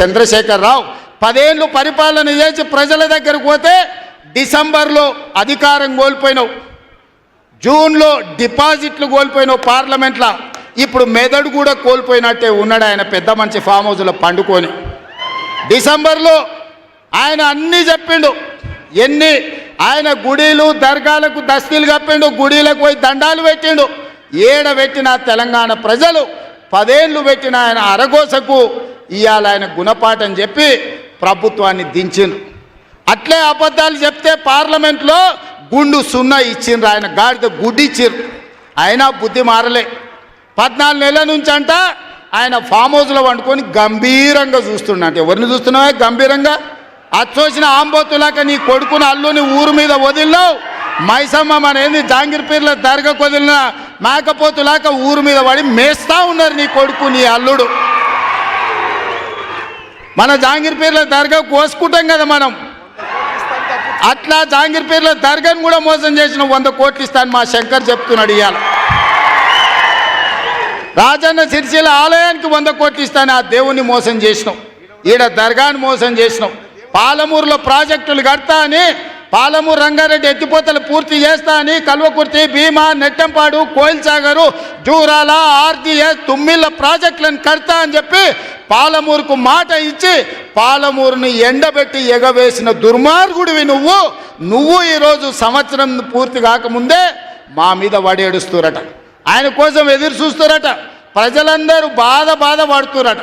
చంద్రశేఖరరావు 10 ఏళ్ళు పరిపాలన చేసి ప్రజల దగ్గరకు పోతే డిసెంబర్లో అధికారం కోల్పోయినావు, జూన్లో డిపాజిట్లు కోల్పోయినావు పార్లమెంట్లో. ఇప్పుడు మెదడు కూడా కోల్పోయినట్టే ఉన్నాడు ఆయన పెద్ద మంచి ఫామ్ హౌస్లో పండుకొని. డిసెంబర్లో ఆయన అన్నీ చెప్పిండు, ఆయన గుడిలు దర్గాలకు దస్తీలు కప్పిండు, గుడిలకు పోయి దండాలు పెట్టిండు. పెట్టిన తెలంగాణ ప్రజలు 10 ఏళ్ళు పెట్టిన ఆయన అరగోసకు ఇవాళ ఆయన గుణపాఠం చెప్పి ప్రభుత్వాన్ని దించిండు. అట్లే అబద్ధాలు చెప్తే పార్లమెంట్లో గుండు సున్నా ఇచ్చిండ్రు, ఆయన గాడిద గుడ్డి ఇచ్చిండ్రు. అయినా బుద్ధి మారలే. 14 నెలల నుంచి అంట ఆయన ఫామ్ హౌస్లో వండుకొని గంభీరంగా చూస్తున్నాడు. ఎవరిని చూస్తున్నావే గంభీరంగా? అచ్చోసిన ఆంబోతులాక నీ కొడుకుని అల్లుని ఊరు మీద వదిలినావు. మైసమ్మ మన ఏంది జాంగిర్పీర్ల దర్గాకు వదిలిన మేకపోతులాక ఊరు మీద పడి మేస్తా ఉన్నారు నీ కొడుకు నీ అల్లుడు. మన జాంగిర్పీర్ల దర్గా కోసుకుంటాం కదా మనం, అట్లా జాంగిర్పీర్ల దర్గాను కూడా మోసం చేసిన 100 కోట్లు ఇస్తాను మా శంకర్ చెప్తున్నాడు. ఇవాళ రాజన్న సిరిసిల్ల ఆలయానికి 100 కోట్లు ఇస్తాను, ఆ దేవుణ్ణి మోసం చేసినాం. ఈడ దర్గాను మోసం చేసినాం. పాలమూరులో ప్రాజెక్టులు కడతా అని, పాలమూరు రంగారెడ్డి ఎత్తిపోతలు పూర్తి చేస్తా అని, కల్వకుర్తి, భీమా, నెట్టంపాడు, కోయిల్సాగరు, జూరాల, ఆర్జీఎస్, తుమ్మిళ్ళ ప్రాజెక్టులను కడతా అని చెప్పి పాలమూరుకు మాట ఇచ్చి పాలమూరుని ఎండబెట్టి ఎగవేసిన దుర్మార్గుడివి నువ్వు ఈరోజు సంవత్సరం పూర్తి కాకముందే మా మీద వడేడుస్తురట. ఆయన కోసం ఎదురు చూస్తురట. ప్రజలందరూ బాధ పడుతురట.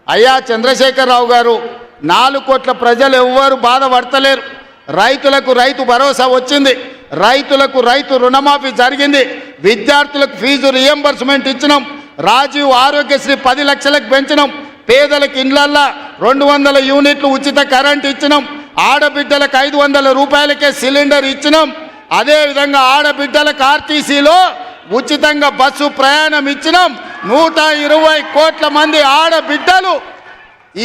అయ్యా చంద్రశేఖరరావు గారు, 4 కోట్ల ప్రజలు ఎవ్వరు బాధపడతలేరు. రైతులకు రైతు భరోసా వచ్చింది, రైతులకు రైతు రుణమాఫీ జరిగింది, విద్యార్థులకు ఫీజు రియంబర్స్మెంట్ ఇచ్చినాం, రాజీవ్ ఆరోగ్యశ్రీ 10 లక్షలకు పెంచినాం, పేదలకు ఇండ్లల్లా 200 యూనిట్లు ఉచిత కరెంట్ ఇచ్చినాం, ఆడబిడ్డలకు 500 రూపాయలకే సిలిండర్ ఇచ్చినాం. అదేవిధంగా ఆడబిడ్డలకు ఆర్టీసీలో ఉచితంగా బస్సు ప్రయాణం ఇచ్చినాం. 120 కోట్ల మంది ఆడబిడ్డలు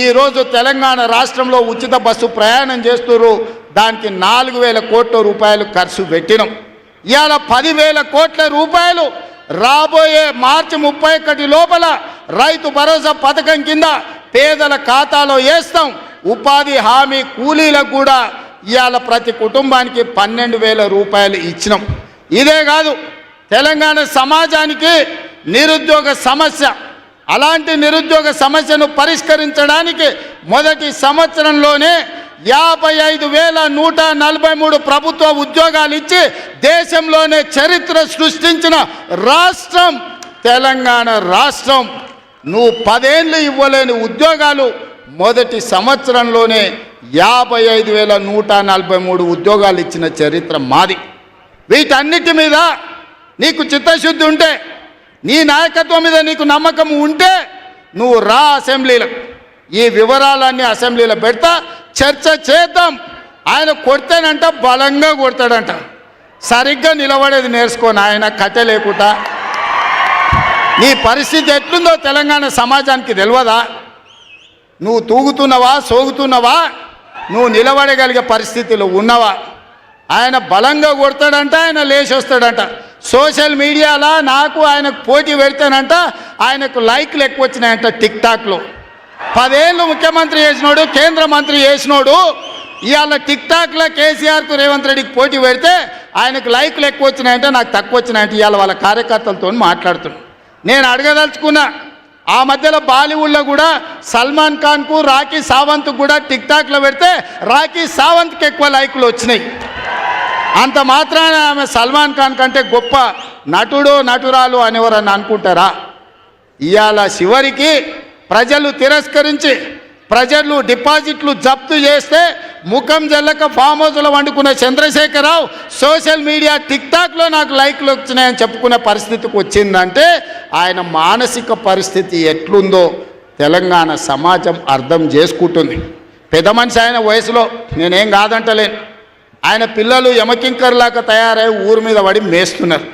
ఈరోజు తెలంగాణ రాష్ట్రంలో ఉచిత బస్సు ప్రయాణం చేస్తున్నారు. దానికి 4,000 కోట్ల రూపాయలు ఖర్చు పెట్టినాం. ఇవాళ 10,000 కోట్ల రూపాయలు రాబోయే మార్చి 31 లోపల రైతు భరోసా పథకం కింద పేదల ఖాతాలో వేస్తాం. ఉపాధి హామీ కూలీలకు కూడా ఇవాళ ప్రతి కుటుంబానికి 12,000 రూపాయలు ఇచ్చినాం. ఇదే కాదు, తెలంగాణ సమాజానికి నిరుద్యోగ సమస్య, అలాంటి నిరుద్యోగ సమస్యను పరిష్కరించడానికి మొదటి సంవత్సరంలోనే 55,143 ప్రభుత్వ ఉద్యోగాలు ఇచ్చి దేశంలోనే చరిత్ర సృష్టించిన రాష్ట్రం తెలంగాణ రాష్ట్రం. నువ్వు 10 ఏళ్ళు ఇవ్వలేని ఉద్యోగాలు మొదటి సంవత్సరంలోనే 55,143 ఉద్యోగాలు ఇచ్చిన చరిత్ర మాది. వీటన్నిటి మీద నీకు చిత్తశుద్ధి ఉంటే, నీ నాయకత్వం మీద నీకు నమ్మకం ఉంటే నువ్వు రా అసెంబ్లీలో. ఈ వివరాలన్నీ అసెంబ్లీలో పెడతా, చర్చ చేద్దాం. ఆయన కొడితేనంట బలంగా కొడతాడంట. సరిగ్గా నిలబడేది నేర్చుకోని ఆయన కట్టె లేకుండా. నీ పరిస్థితి ఎట్లుందో తెలంగాణ సమాజానికి తెలియదా? నువ్వు తూగుతున్నావా, సోగుతున్నావా, నువ్వు నిలబడగలిగే పరిస్థితిలో ఉన్నవా? ఆయన బలంగా కొడతాడంట, ఆయన లేచి వస్తాడంట. సోషల్ మీడియాలో నాకు ఆయనకు పోటీ పెడితేనంట ఆయనకు లైక్లు ఎక్కువ వచ్చినాయంట. టిక్టాక్లో 10 ఏళ్ళు ముఖ్యమంత్రి చేసినోడు, కేంద్ర మంత్రి చేసినోడు ఇవాళ టిక్టాక్లో కేసీఆర్కు రేవంత్ రెడ్డికి పోటీ పెడితే ఆయనకు లైక్లు ఎక్కువ వచ్చినాయంటే నాకు తక్కువ వచ్చినాయంటే ఇవాళ వాళ్ళ కార్యకర్తలతో మాట్లాడుతున్నాను. నేను అడగదలుచుకున్నా, ఆ మధ్యలో బాలీవుడ్లో కూడా సల్మాన్ ఖాన్కు, రాఖీ సావంత్కు కూడా టిక్టాక్లో పెడితే రాఖీ సావంత్కి ఎక్కువ లైకులు వచ్చినాయి. అంత మాత్రాన ఆమె సల్మాన్ ఖాన్ కంటే గొప్ప నటుడు నటురాలు అనేవారని అనుకుంటారా? ఇవాళ చివరికి ప్రజలు తిరస్కరించి ప్రజలు డిపాజిట్లు జప్తు చేస్తే ముఖం జల్లక ఫామ్ హౌస్లో వండుకున్న చంద్రశేఖరరావు సోషల్ మీడియా టిక్టాక్లో నాకు లైక్లు వచ్చినాయని చెప్పుకునే పరిస్థితికి వచ్చిందంటే ఆయన మానసిక పరిస్థితి ఎట్లుందో తెలంగాణ సమాజం అర్థం చేసుకుంటుంది. పెద్ద మనిషి ఆయన వయసులో, నేనేం కాదంటలేను. ఆయన పిల్లలు యమకింకర్లాగా తయారై ఊరు మీద పడి మేస్తున్నారు.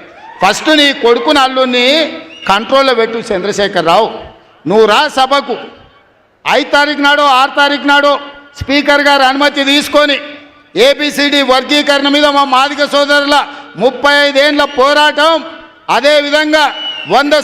ఫస్ట్ నీ కొడుకుని అల్లుని కంట్రోల్లో పెట్టు చంద్రశేఖరరావు. నువ్వు రా సభకు 5 తారీఖు నాడో 6 తారీఖు నాడో స్పీకర్ గారు అనుమతి తీసుకొని ఏబిసిడి వర్గీకరణ మీద మా మాదిగ సోదరుల 35 ఏళ్ల పోరాటం, అదేవిధంగా 100